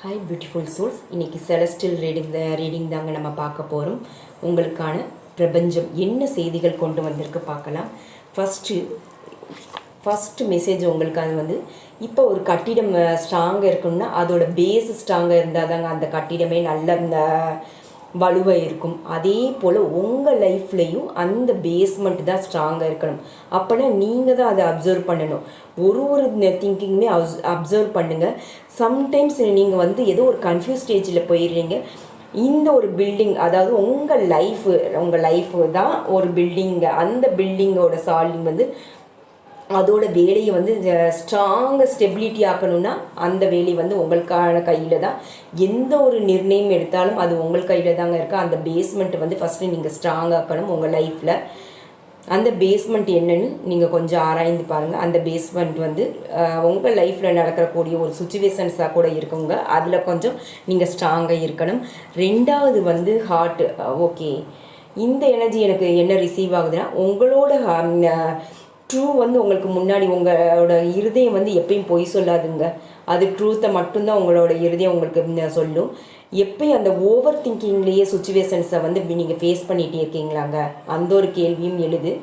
Hi beautiful souls. இன்றைக்கி celestial reading தாங்க நம்ம பார்க்க போகிறோம். உங்களுக்கான பிரபஞ்சம் என்ன செய்திகள் கொண்டு வந்திருக்கு பார்க்கலாம். ஃபஸ்ட்டு மெசேஜ் உங்களுக்கு அது வந்து இப்போ ஒரு கட்டிடம் ஸ்ட்ராங்காக இருக்குன்னா அதோட பேஸ் ஸ்ட்ராங்காக இருந்தால் தாங்க அந்த கட்டிடமே நல்ல வலுவாக இருக்கும். அதே போல் உங்கள் லைஃப்லேயும் அந்த பேஸ்மெண்ட் தான் ஸ்ட்ராங்காக இருக்கணும். அப்போனா நீங்கள் தான் அதை அப்சர்வ் பண்ணணும். ஒரு திங்கிங்குமே அப்சர்வ் பண்ணுங்கள். சம்டைம்ஸ் நீங்கள் வந்து ஏதோ ஒரு கன்ஃபியூஸ் ஸ்டேஜில் போயிடுறீங்க. இந்த ஒரு பில்டிங், அதாவது உங்கள் லைஃபு தான் ஒரு பில்டிங்கு. அந்த பில்டிங்கோட சால்விங் வந்து அதோட வேலையை வந்து ஸ்ட்ராங்காக ஸ்டெபிலிட்டி ஆக்கணும்னா அந்த வேலையை வந்து உங்களுக்கான கையில் தான். எந்த ஒரு நிர்ணயம் எடுத்தாலும் அது உங்கள் கையில் தாங்க இருக்குது. அந்த பேஸ்மெண்ட்டு வந்து ஃபஸ்ட்டு நீங்கள் ஸ்ட்ராங்காக்கணும் உங்கள் லைஃப்பில். அந்த பேஸ்மெண்ட் என்னன்னு நீங்கள் கொஞ்சம் ஆராய்ந்து பாருங்கள். அந்த பேஸ்மெண்ட் வந்து உங்கள் லைஃப்பில் நடக்கக்கூடிய ஒரு சுச்சுவேஷன்ஸாக கூட இருக்குங்க. அதில் கொஞ்சம் நீங்கள் ஸ்ட்ராங்காக இருக்கணும். ரெண்டாவது வந்து ஹார்ட். ஓகே, இந்த எனர்ஜி எனக்கு என்ன ரிசீவ் ஆகுதுன்னா, உங்களோட ட்ரூ வந்து உங்களுக்கு முன்னாடி உங்களோட இருதயம் வந்து எப்பயும் பொய் சொல்லாதுங்க. அது ட்ரூத்தை மட்டும்தான் உங்களோட இருதயம் உங்களுக்கு சொல்லும். எப்பயும் அந்த ஓவர் திங்கிங்லேயே சுச்சுவேஷன்ஸை வந்து நீங்கள் ஃபேஸ் பண்ணிகிட்டே இருக்கீங்களாங்க, அந்த ஒரு கேள்வியும் எழுது.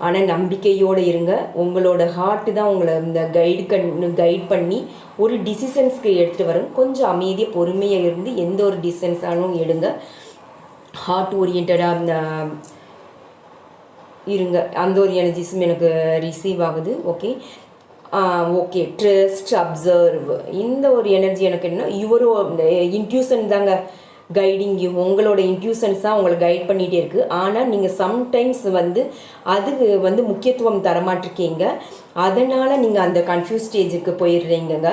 ஆனால் நம்பிக்கையோடு இருங்க. உங்களோட ஹார்ட்டு தான் உங்களை இந்த கைட் பண்ணி ஒரு டிசிஷன்ஸ்க்கு எடுத்துகிட்டு வரும். கொஞ்சம் அமைதியாக பொறுமையாக இருந்து எந்த ஒரு டிசிஷன்ஸாலும் எடுங்க. ஹார்ட் ஓரியன்டாக இருங்க. அந்த ஒரு எனர்ஜிஸும் எனக்கு ரிசீவ் ஆகுது. Okay trust, observe. இந்த ஒரு எனர்ஜி எனக்கு என்ன, இந்த இன்ட்யூஷன் தாங்க கைடிங் யூ. உங்களோட இன்ட்யூஷன்ஸ் தான் உங்களை கைட் பண்ணிகிட்டே இருக்குது. ஆனால் நீங்கள் சம்டைம்ஸ் வந்து அதுக்கு வந்து முக்கியத்துவம் தரமாட்டிருக்கீங்க. அதனால் நீங்கள் அந்த கன்ஃபியூஸ் ஸ்டேஜுக்கு போயிடுறீங்க.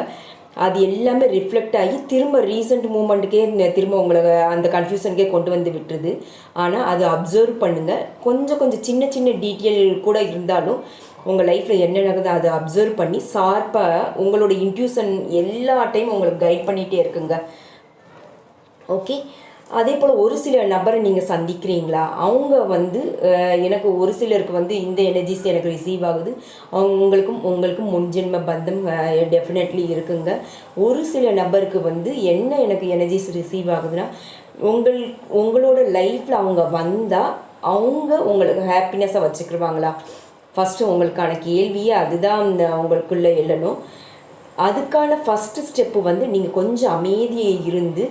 அது எல்லாமே ரிஃப்ளெக்ட் ஆகி திரும்ப ரீசெண்ட் மூமெண்ட்டுக்கே திரும்ப உங்களை அந்த கன்ஃபியூஷனுக்கே கொண்டு வந்து விட்டுருது. ஆனால் அதை அப்சர்வ் பண்ணுங்கள். கொஞ்சம் சின்ன சின்ன டீட்டெயில் கூட இருந்தாலும் உங்கள் லைஃப்பில் என்ன நடக்குது அதை அப்சர்வ் பண்ணி ஷார்ப்பாக உங்களோட இன்ட்யூஷன் எல்லா டைமும் உங்களுக்கு கைட் பண்ணிகிட்டே இருக்குங்க. ஓகே, அதே போல் ஒரு சில நபரை நீங்கள் சந்திக்கிறீங்களா, அவங்க வந்து எனக்கு ஒரு சிலருக்கு வந்து இந்த எனர்ஜிஸ் எனக்கு ரிசீவ் ஆகுது. உங்களுக்கும் முன்ஜென்ம பந்தம் டெஃபினெட்லி இருக்குங்க. ஒரு சில நபருக்கு வந்து என்ன எனக்கு எனர்ஜிஸ் ரிசீவ் ஆகுதுன்னா, உங்களோட லைஃப்பில் அவங்க வந்தால் அவங்க உங்களுக்கு ஹாப்பினஸாக வச்சுக்கிடுவாங்களா. ஃபஸ்ட்டு உங்களுக்கான கேள்வியே அதுதான் உங்களுக்குள்ளே எழணும். அதுக்கான ஃபஸ்ட்டு ஸ்டெப்பு வந்து நீங்கள் கொஞ்சம் அமைதியை இருந்து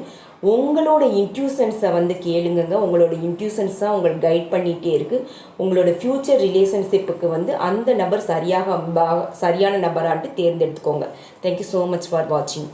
உங்களோட இன்ட்யூஷன்ஸை வந்து கேளுங்க. உங்களோட இன்ட்யூஷன்ஸ் தான் உங்களுக்கு கைட் பண்ணிகிட்டே இருக்குது. உங்களோட ஃப்யூச்சர் ரிலேஷன்ஷிப்புக்கு வந்து அந்த நபர் சரியான நபரான்ட்டு தேர்ந்தெடுத்துக்கோங்க. தேங்க்யூ ஸோ மச் ஃபார் வாட்சிங்.